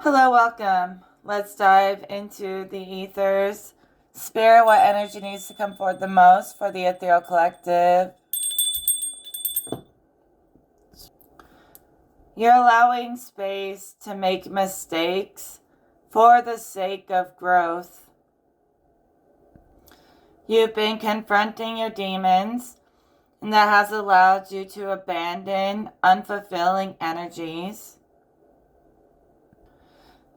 Hello, welcome. Let's dive into the ethers. Spirit, what energy needs to come forward the most for the ethereal collective? You're allowing space to make mistakes for the sake of growth. You've been confronting your demons, and that has allowed you to abandon unfulfilling energies.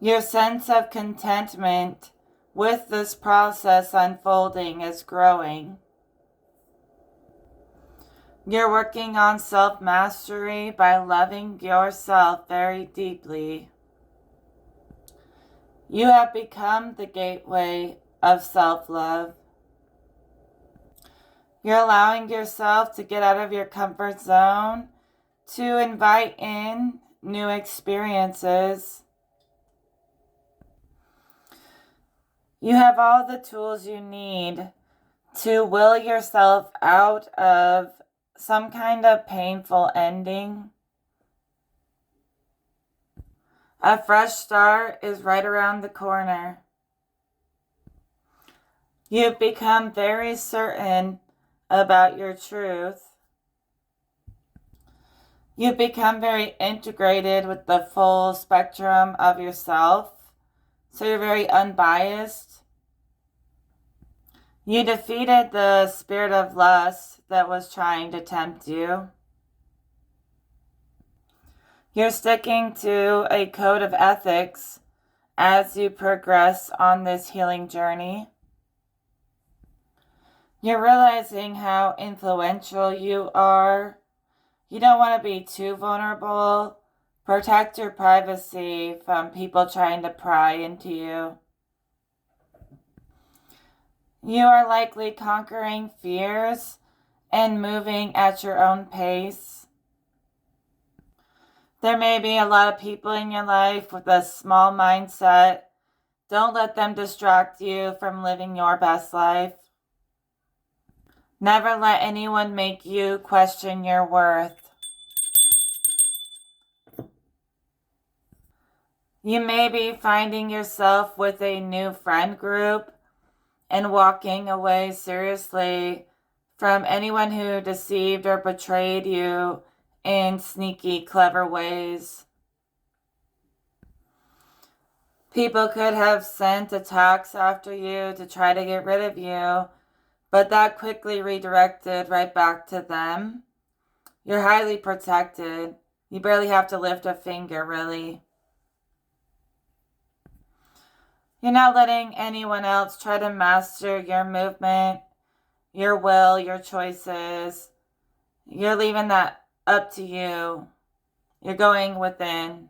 Your sense of contentment with this process unfolding is growing. You're working on self-mastery by loving yourself very deeply. You have become the gateway of self-love. You're allowing yourself to get out of your comfort zone to invite in new experiences. You have all the tools you need to will yourself out of some kind of painful ending. A fresh start is right around the corner. You've become very certain about your truth. You've become very integrated with the full spectrum of yourself, so you're very unbiased. You defeated the spirit of lust that was trying to tempt you. You're sticking to a code of ethics as you progress on this healing journey. You're realizing how influential you are. You don't want to be too vulnerable. Protect your privacy from people trying to pry into you. You are likely conquering fears and moving at your own pace. There may be a lot of people in your life with a small mindset. Don't let them distract you from living your best life. Never let anyone make you question your worth. You may be finding yourself with a new friend group and walking away seriously from anyone who deceived or betrayed you in sneaky, clever ways. People could have sent attacks after you to try to get rid of you, but that quickly redirected right back to them. You're highly protected. You barely have to lift a finger, really. You're not letting anyone else try to master your movement, your will, your choices. You're leaving that up to you. You're going within.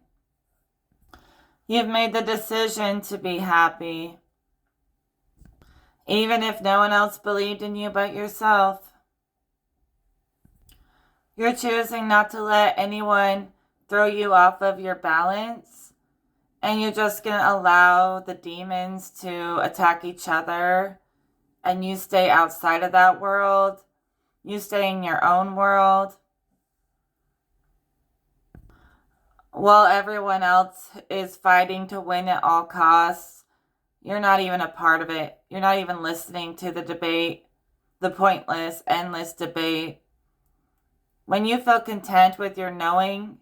You've made the decision to be happy, even if no one else believed in you but yourself. You're choosing not to let anyone throw you off of your balance, and you're just going to allow the demons to attack each other, and you stay outside of that world. You stay in your own world, while everyone else is fighting to win at all costs. You're not even a part of it. You're not even listening to the debate, the pointless, endless debate. When you feel content with your knowing,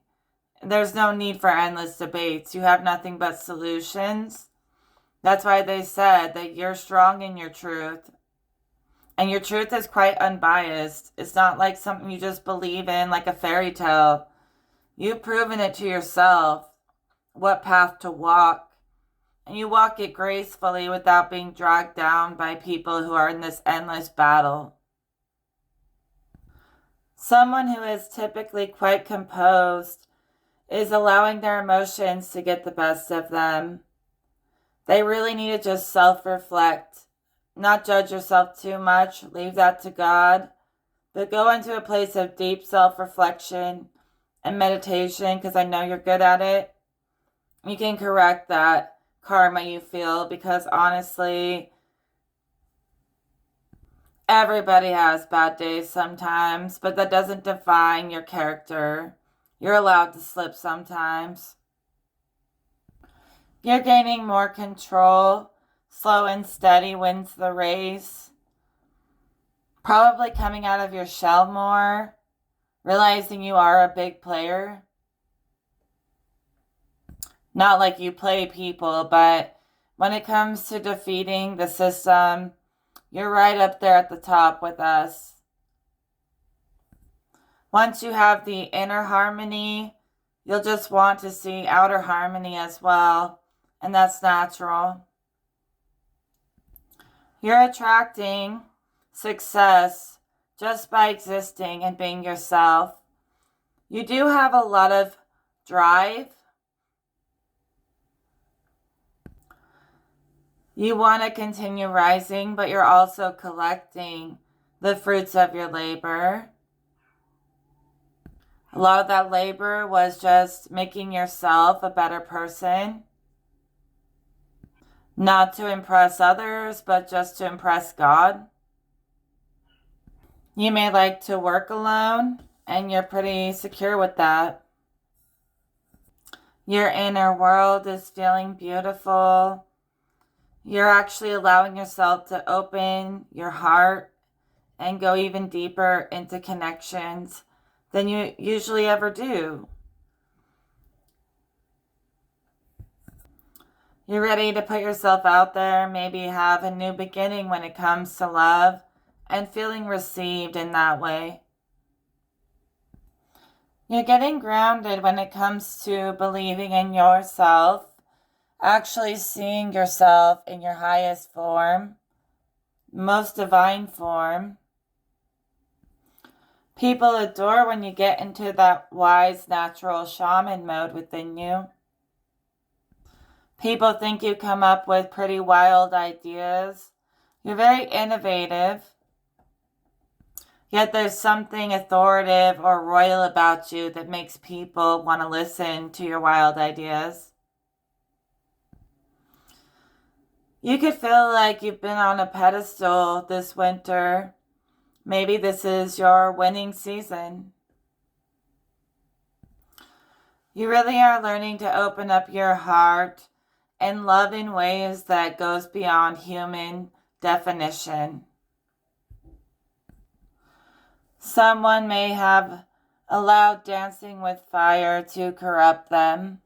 there's no need for endless debates. You have nothing but solutions. That's why they said that you're strong in your truth. And your truth is quite unbiased. It's not like something you just believe in, like a fairy tale. You've proven it to yourself what path to walk. And you walk it gracefully without being dragged down by people who are in this endless battle. Someone who is typically quite composed is allowing their emotions to get the best of them. They really need to just self-reflect, not judge yourself too much, leave that to God, but go into a place of deep self-reflection and meditation, because I know you're good at it. You can correct that karma you feel, because honestly, everybody has bad days sometimes, but that doesn't define your character. You're allowed to slip sometimes. You're gaining more control. Slow and steady wins the race. Probably coming out of your shell more. Realizing you are a big player. Not like you play people, but when it comes to defeating the system, you're right up there at the top with us. Once you have the inner harmony, you'll just want to see outer harmony as well, and that's natural. You're attracting success just by existing and being yourself. You do have a lot of drive. You want to continue rising, but you're also collecting the fruits of your labor. A lot of that labor was just making yourself a better person. Not to impress others, but just to impress God. You may like to work alone, and you're pretty secure with that. Your inner world is feeling beautiful. You're actually allowing yourself to open your heart and go even deeper into connections than you usually ever do. You're ready to put yourself out there, maybe have a new beginning when it comes to love and feeling received in that way. You're getting grounded when it comes to believing in yourself, actually seeing yourself in your highest form, most divine form. People adore when you get into that wise, natural shaman mode within you. People think you come up with pretty wild ideas. You're very innovative. Yet there's something authoritative or royal about you that makes people want to listen to your wild ideas. You could feel like you've been on a pedestal this winter. Maybe this is your winning season. You really are learning to open up your heart and love in ways that goes beyond human definition. Someone may have allowed dancing with fire to corrupt them.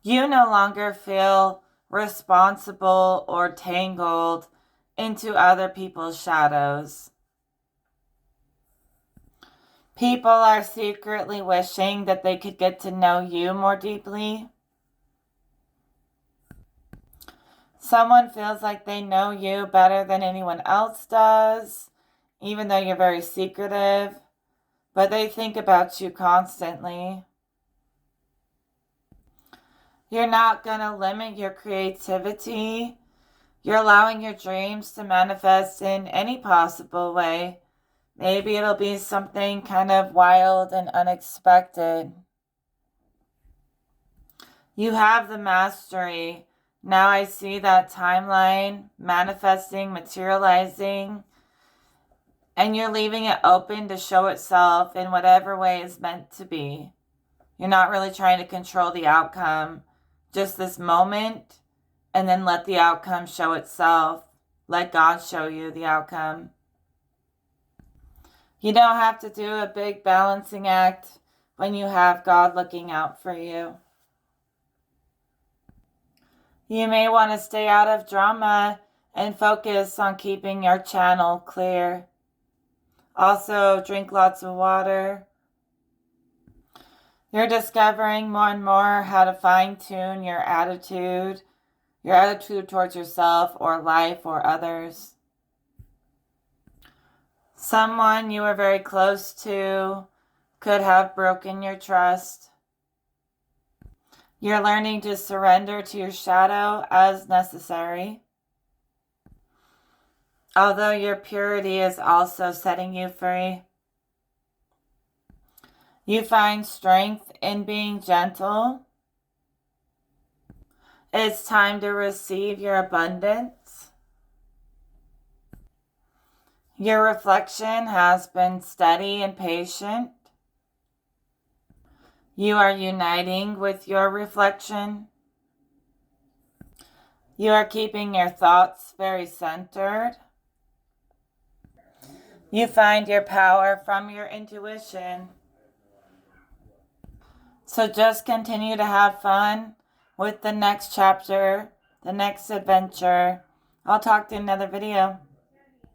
You no longer feel responsible or tangled into other people's shadows. People are secretly wishing that they could get to know you more deeply. Someone feels like they know you better than anyone else does, even though you're very secretive, but they think about you constantly. You're not going to limit your creativity. You're allowing your dreams to manifest in any possible way. Maybe it'll be something kind of wild and unexpected. You have the mastery. Now I see that timeline manifesting, materializing, and you're leaving it open to show itself in whatever way it's meant to be. You're not really trying to control the outcome, just this moment, and then let the outcome show itself. Let God show you the outcome. You don't have to do a big balancing act when you have God looking out for you. You may want to stay out of drama and focus on keeping your channel clear. Also, drink lots of water. You're discovering more and more how to fine-tune your attitude towards yourself or life or others. Someone you were very close to could have broken your trust. You're learning to surrender to your shadow as necessary. Although your purity is also setting you free. You find strength in being gentle. It's time to receive your abundance. Your reflection has been steady and patient. You are uniting with your reflection. You are keeping your thoughts very centered. You find your power from your intuition. So just continue to have fun with the next chapter, the next adventure. I'll talk to you in another video.